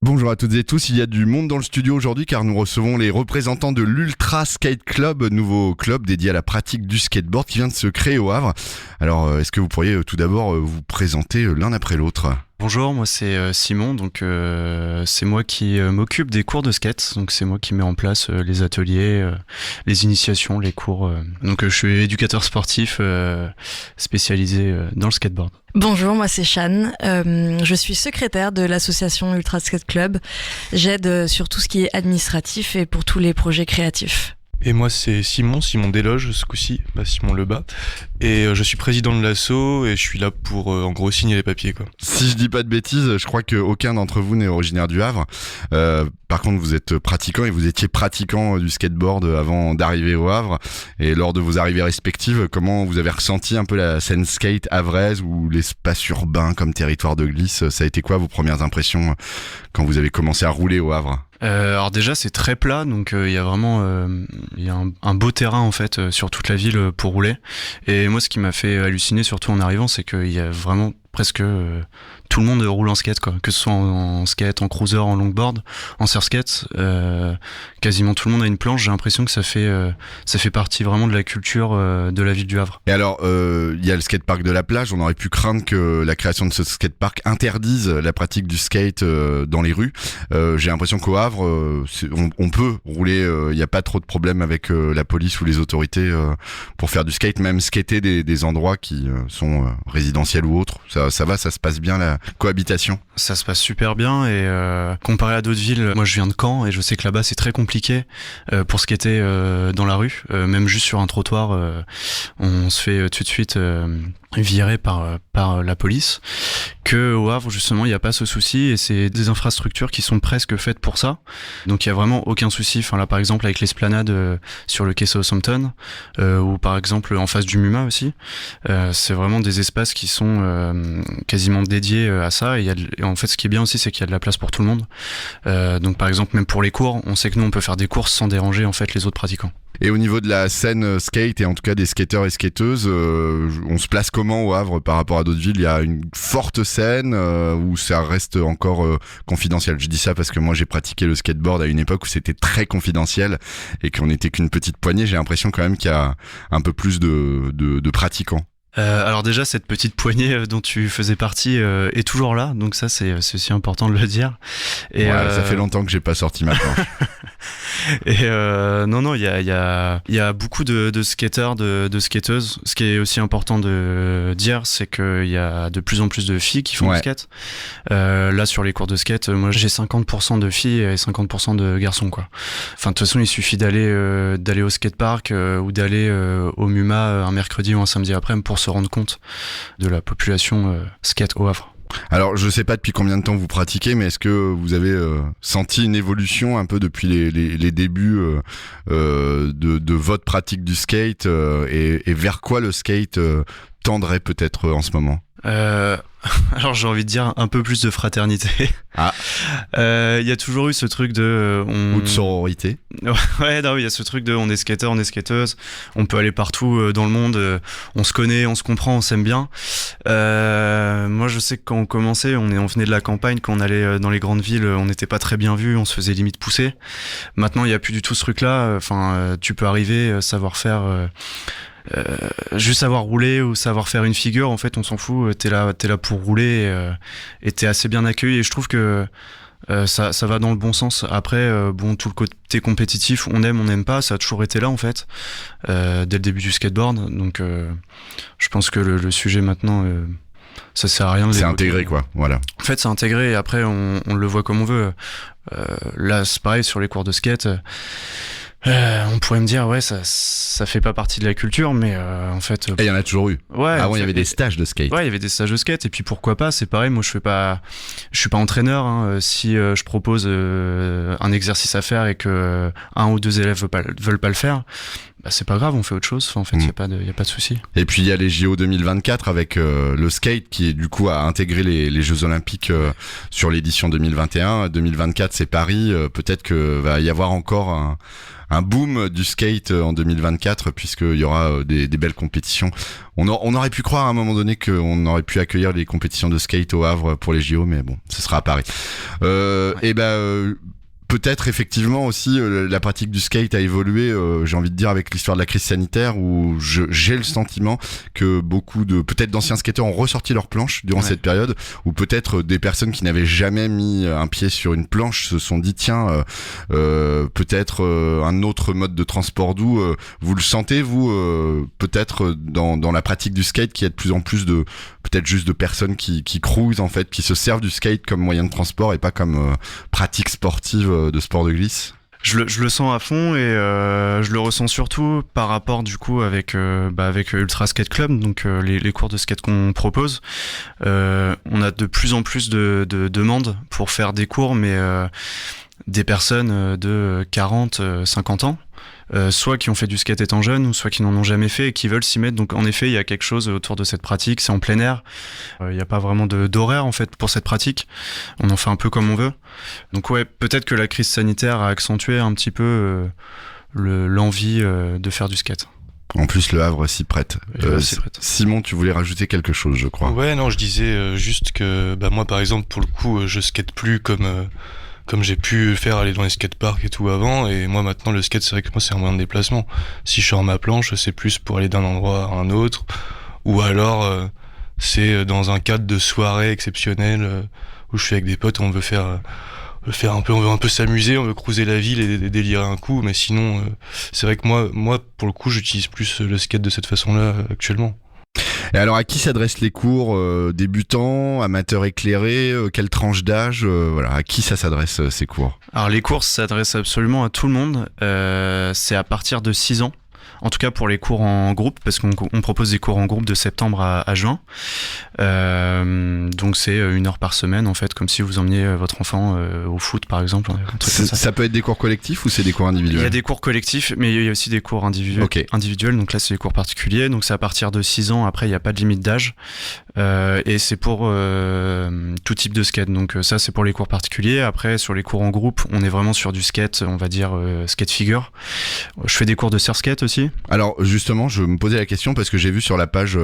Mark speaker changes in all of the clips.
Speaker 1: Bonjour à toutes et tous, il y a du monde dans le studio aujourd'hui car nous recevons les représentants de l'Ultra Skate Club, nouveau club dédié à la pratique du skateboard qui vient de se créer au Havre. Alors est-ce que vous pourriez tout d'abord vous présenter l'un après l'autre ?
Speaker 2: Bonjour, moi c'est Simon, donc c'est moi qui m'occupe des cours de skate, donc c'est moi qui mets en place les ateliers, les initiations, les cours. Donc je suis éducateur sportif spécialisé dans le skateboard.
Speaker 3: Bonjour, moi c'est Shan, je suis secrétaire de l'association Ultra Skate Club. J'aide sur tout ce qui est administratif et pour tous les projets créatifs.
Speaker 4: Et moi c'est Simon Desloges ce coup-ci, Simon Lebas. Et je suis président de l'asso et je suis là pour en gros signer les papiers quoi.
Speaker 1: Si je dis pas de bêtises, je crois qu'aucun d'entre vous n'est originaire du Havre. Par contre vous êtes pratiquant et vous étiez pratiquant du skateboard avant d'arriver au Havre. Et lors de vos arrivées respectives, comment vous avez ressenti un peu la scène skate havraise ou l'espace urbain comme territoire de glisse ? Ça a été quoi vos premières impressions quand vous avez commencé à rouler au Havre ?
Speaker 2: Alors déjà c'est très plat, donc il y a vraiment un beau terrain en fait sur toute la ville pour rouler. Et moi ce qui m'a fait halluciner surtout en arrivant, c'est qu'il y a vraiment presque tout le monde roule en skate quoi, que ce soit en skate, en cruiser, en longboard, en surskate, quasiment tout le monde a une planche. J'ai l'impression que ça fait partie vraiment de la culture de la ville du Havre.
Speaker 1: Et alors il y a le skatepark de la plage, on aurait pu craindre que la création de ce skatepark interdise la pratique du skate dans les rues. J'ai l'impression qu'au Havre on peut rouler, il n'y a pas trop de problèmes avec la police ou les autorités pour faire du skate, même skater des endroits qui sont résidentiels ou autres. Ça va, ça se passe bien la cohabitation?
Speaker 2: Ça se passe super bien et comparé à d'autres villes, moi je viens de Caen et je sais que là-bas c'est très compliqué pour skater dans la rue, même juste sur un trottoir, on se fait tout de suite virer par la police. Que au Havre justement il n'y a pas ce souci et c'est des infrastructures qui sont presque faites pour ça, donc il y a vraiment aucun souci. Enfin là par exemple avec l'esplanade sur le quai Southampton ou par exemple en face du MUMA aussi, c'est vraiment des espaces qui sont quasiment dédiés à ça et en fait ce qui est bien aussi c'est qu'il y a de la place pour tout le monde, donc par exemple même pour les cours on sait que nous on peut faire des courses sans déranger en fait les autres pratiquants.
Speaker 1: Et au niveau de la scène skate et en tout cas des skateurs et skateuses, on se place comment au Havre par rapport à d'autres villes? Il y a une forte scène où ça reste encore confidentiel. Je dis ça parce que moi j'ai pratiqué le skateboard à une époque où c'était très confidentiel et qu'on n'était qu'une petite poignée. J'ai l'impression quand même qu'il y a un peu plus de pratiquants.
Speaker 2: Alors déjà cette petite poignée dont tu faisais partie est toujours là, donc ça c'est aussi important de le dire. Et
Speaker 1: ça fait longtemps que j'ai pas sorti ma planche.
Speaker 2: Et non, il y a beaucoup de skateurs, de skateuses. Ce qui est aussi important de dire, c'est qu'il y a de plus en plus de filles qui font du skate. Là, sur les cours de skate, moi j'ai 50% de filles et 50% de garçons, quoi. Enfin, de toute façon, il suffit d'aller au skatepark ou d'aller au MUMA un mercredi ou un samedi après-midi pour se rendre compte de la population skate au Havre.
Speaker 1: Alors, je sais pas depuis combien de temps vous pratiquez, mais est-ce que vous avez senti une évolution un peu depuis les débuts de votre pratique du skate et vers quoi le skate tendrait peut-être en ce moment?
Speaker 2: Alors j'ai envie de dire un peu plus de fraternité.
Speaker 1: Ah.
Speaker 2: Il y a toujours eu ce truc de
Speaker 1: ou de sororité.
Speaker 2: Ouais, non, il y a ce truc de on est skateur, on est skateuse, on peut aller partout dans le monde, on se connaît, on se comprend, on s'aime bien. Moi je sais que quand on commençait, on venait de la campagne, quand on allait dans les grandes villes, on n'était pas très bien vu, on se faisait limite pousser. Maintenant il y a plus du tout ce truc là. Enfin, tu peux arriver, savoir faire. Juste savoir rouler ou savoir faire une figure, en fait on s'en fout, t'es là pour rouler et t'es assez bien accueilli et je trouve que ça va dans le bon sens. Après tout le côté compétitif, on n'aime pas, ça a toujours été là en fait dès le début du skateboard, donc je pense que le sujet maintenant ça sert à rien de
Speaker 1: c'est intégré quoi, voilà.
Speaker 2: En fait c'est intégré et après on le voit comme on veut. Là c'est pareil sur les cours de skate. On pourrait me dire ouais ça fait pas partie de la culture, mais en fait
Speaker 1: il y en a toujours eu.
Speaker 2: Ouais,
Speaker 1: avant il y avait des stages de skate.
Speaker 2: Ouais, il y avait des stages de skate et puis pourquoi pas, c'est pareil, moi je suis pas entraîneur hein. Si je propose un exercice à faire et que un ou deux élèves veulent pas le faire, bah c'est pas grave, on fait autre chose. Enfin, en fait il y a pas de souci.
Speaker 1: Et puis il y a les JO 2024 avec le skate qui du coup a intégré les Jeux Olympiques sur l'édition 2021. 2024 c'est Paris, peut-être que va y avoir encore un boom du skate en 2024 puisqu'il y aura des belles compétitions. On aurait pu croire à un moment donné qu'on aurait pu accueillir les compétitions de skate au Havre pour les JO, mais bon, ce sera à Paris. Et peut-être effectivement aussi la pratique du skate a évolué, j'ai envie de dire, avec l'histoire de la crise sanitaire, où j'ai le sentiment que beaucoup de peut-être d'anciens skateurs ont ressorti leurs planches durant cette période, ou peut-être des personnes qui n'avaient jamais mis un pied sur une planche se sont dit tiens, peut-être un autre mode de transport doux. Vous le sentez vous peut-être dans la pratique du skate, qu'il y a de plus en plus de peut-être juste de personnes qui cruisent en fait, qui se servent du skate comme moyen de transport et pas comme pratique sportive de sport de glisse?
Speaker 2: Je le sens à fond et je le ressens surtout par rapport du coup avec Ultra Skate Club, donc les cours de skate qu'on propose. On a de plus en plus de demandes pour faire des cours, mais des personnes de 40, 50 ans. Soit qui ont fait du skate étant jeunes, ou soit qui n'en ont jamais fait et qui veulent s'y mettre. Donc en effet, il y a quelque chose autour de cette pratique, c'est en plein air. Il n'y a pas vraiment d'horaire en fait pour cette pratique. On en fait un peu comme on veut. Donc ouais, peut-être que la crise sanitaire a accentué un petit peu l'envie de faire du skate.
Speaker 1: En plus, le Havre s'y prête. Simon, tu voulais rajouter quelque chose, je crois.
Speaker 4: Ouais, non, je disais juste que moi, par exemple, pour le coup, je skate plus comme j'ai pu faire, aller dans les skateparks et tout avant, et moi maintenant le skate, c'est vrai que moi c'est un moyen de déplacement. Si je sors ma planche, c'est plus pour aller d'un endroit à un autre, ou alors c'est dans un cadre de soirée exceptionnelle où je suis avec des potes, on veut un peu s'amuser, on veut cruiser la ville et délirer un coup, mais sinon c'est vrai que moi pour le coup j'utilise plus le skate de cette façon-là actuellement.
Speaker 1: Et alors, à qui s'adressent les cours? Débutants, amateurs éclairés, quelle tranche d'âge? Voilà, à qui ça s'adresse ces cours?
Speaker 2: Alors les cours s'adressent absolument à tout le monde. C'est à partir de 6 ans. En tout cas pour les cours en groupe, parce qu'on propose des cours en groupe de septembre à juin. Donc c'est 1 heure par semaine en fait, comme si vous emmeniez votre enfant au foot par exemple.
Speaker 1: Ça peut être des cours collectifs ou c'est des cours individuels?
Speaker 2: Il y a des cours collectifs, mais il y a aussi des cours individuels. Donc là c'est des cours particuliers. Donc c'est à partir de 6 ans. Après il n'y a pas de limite d'âge. Et c'est pour tout type de skate. Donc ça c'est pour les cours particuliers. Après sur les cours en groupe, on est vraiment sur du skate, on va dire skate figure. Je fais des cours de surf skate aussi.
Speaker 1: Alors justement, je me posais la question parce que j'ai vu sur la page,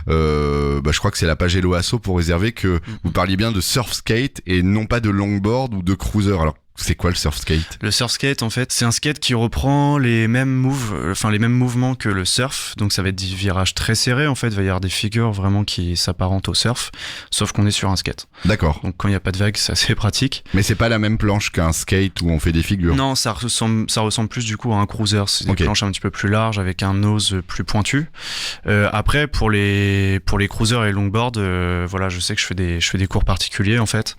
Speaker 1: je crois que c'est la page Hello Asso pour réserver, que vous parliez bien de surf skate et non pas de longboard ou de cruiser. Alors c'est quoi le surf skate?
Speaker 2: Le surf skate, en fait, c'est un skate qui reprend les mêmes mouvements que le surf. Donc ça va être des virages très serrés, en fait. Il va y avoir des figures vraiment qui s'apparentent au surf, sauf qu'on est sur un skate.
Speaker 1: D'accord.
Speaker 2: Donc quand il n'y a pas de vagues, c'est assez pratique.
Speaker 1: Mais c'est pas la même planche qu'un skate où on fait des figures?
Speaker 2: Non, ça ressemble plus du coup à un cruiser. C'est des planches un petit peu plus larges avec un nose plus pointu. Après, pour les cruisers et longboard, je sais que je fais des cours particuliers, en fait.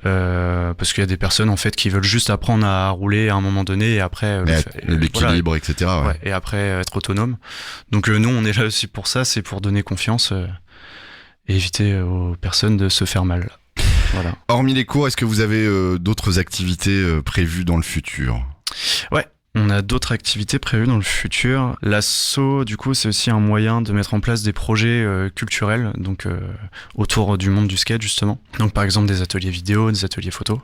Speaker 2: Parce qu'il y a des personnes, en fait, qui veulent juste apprendre à rouler à un moment donné et après
Speaker 1: l'équilibre, etc.
Speaker 2: Ouais, et après être autonome. Donc nous on est là aussi pour ça, c'est pour donner confiance et éviter aux personnes de se faire mal. Voilà.
Speaker 1: Hormis les cours, est-ce que vous avez d'autres activités prévues dans le futur?
Speaker 2: Ouais. On a d'autres activités prévues dans le futur. L'asso, du coup, c'est aussi un moyen de mettre en place des projets culturels, donc autour du monde du skate, justement. Donc, par exemple, des ateliers vidéo, des ateliers photos.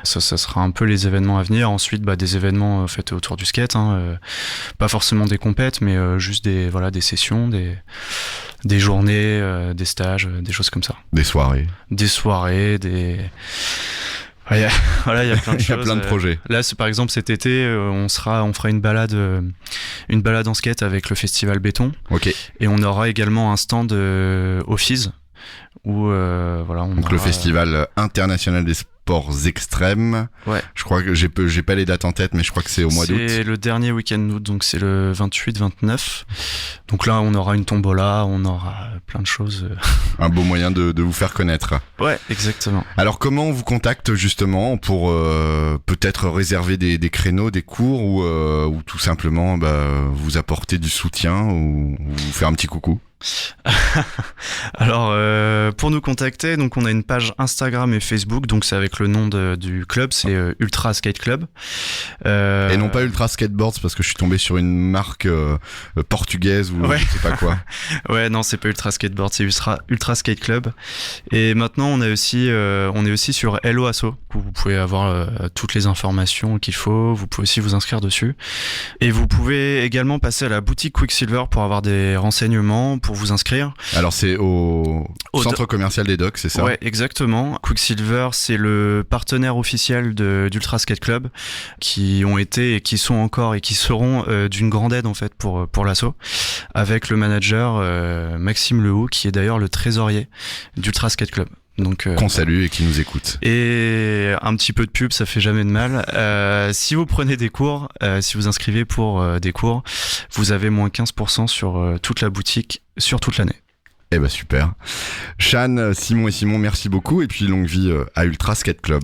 Speaker 2: Ça sera un peu les événements à venir. Ensuite, des événements faits autour du skate. Pas forcément des compètes, mais juste des sessions, des journées, des stages, des choses comme ça.
Speaker 1: Des soirées.
Speaker 2: Il y a plein de choses.
Speaker 1: Il y a plein de projets.
Speaker 2: Là, par exemple, cet été, on fera une balade en skate avec le festival Béton.
Speaker 1: Ok.
Speaker 2: Et on aura également un stand au FIS où
Speaker 1: le festival international des sports extrêmes.
Speaker 2: Ouais.
Speaker 1: Je crois que j'ai pas les dates en tête, mais je crois que c'est au mois d'août.
Speaker 2: C'est le dernier week-end d'août, donc c'est le 28-29. Donc là, on aura une tombola, on aura plein de choses.
Speaker 1: Un beau moyen de vous faire connaître.
Speaker 2: Ouais, exactement.
Speaker 1: Alors comment on vous contacte justement pour peut-être réserver des créneaux, des cours ou tout simplement vous apporter du soutien ou vous faire un petit coucou?
Speaker 2: Alors pour nous contacter, donc on a une page Instagram et Facebook, donc c'est avec le nom du club, c'est Ultra Skate Club.
Speaker 1: Et non pas Ultra Skateboards, parce que je suis tombé sur une marque portugaise ou je sais pas quoi.
Speaker 2: Ouais, non, c'est pas Ultra Skateboard, c'est Ultra Skate Club. Et maintenant on est aussi sur Hello Asso, où vous pouvez avoir toutes les informations qu'il faut. Vous pouvez aussi vous inscrire dessus. Et vous pouvez également passer à la boutique Quicksilver pour avoir des renseignements, pour vous inscrire.
Speaker 1: Alors c'est au centre commercial des Docks, c'est ça?
Speaker 2: Ouais, exactement. Quicksilver, c'est le partenaire officiel d'Ultra Skate Club, qui ont été et qui sont encore et qui seront d'une grande aide en fait pour l'asso, avec le manager Maxime Lehoux, qui est d'ailleurs le trésorier d'Ultra Skate Club. Donc,
Speaker 1: qu'on salue et qui nous écoute.
Speaker 2: Et un petit peu de pub, ça fait jamais de mal. Si vous prenez des cours, si vous inscrivez pour des cours, vous avez moins 15% sur toute la boutique sur toute l'année.
Speaker 1: Eh ben super. Shan, Simon et Simon, merci beaucoup et puis longue vie à Ultra Skate Club.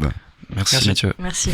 Speaker 2: Merci Mathieu.
Speaker 3: Merci.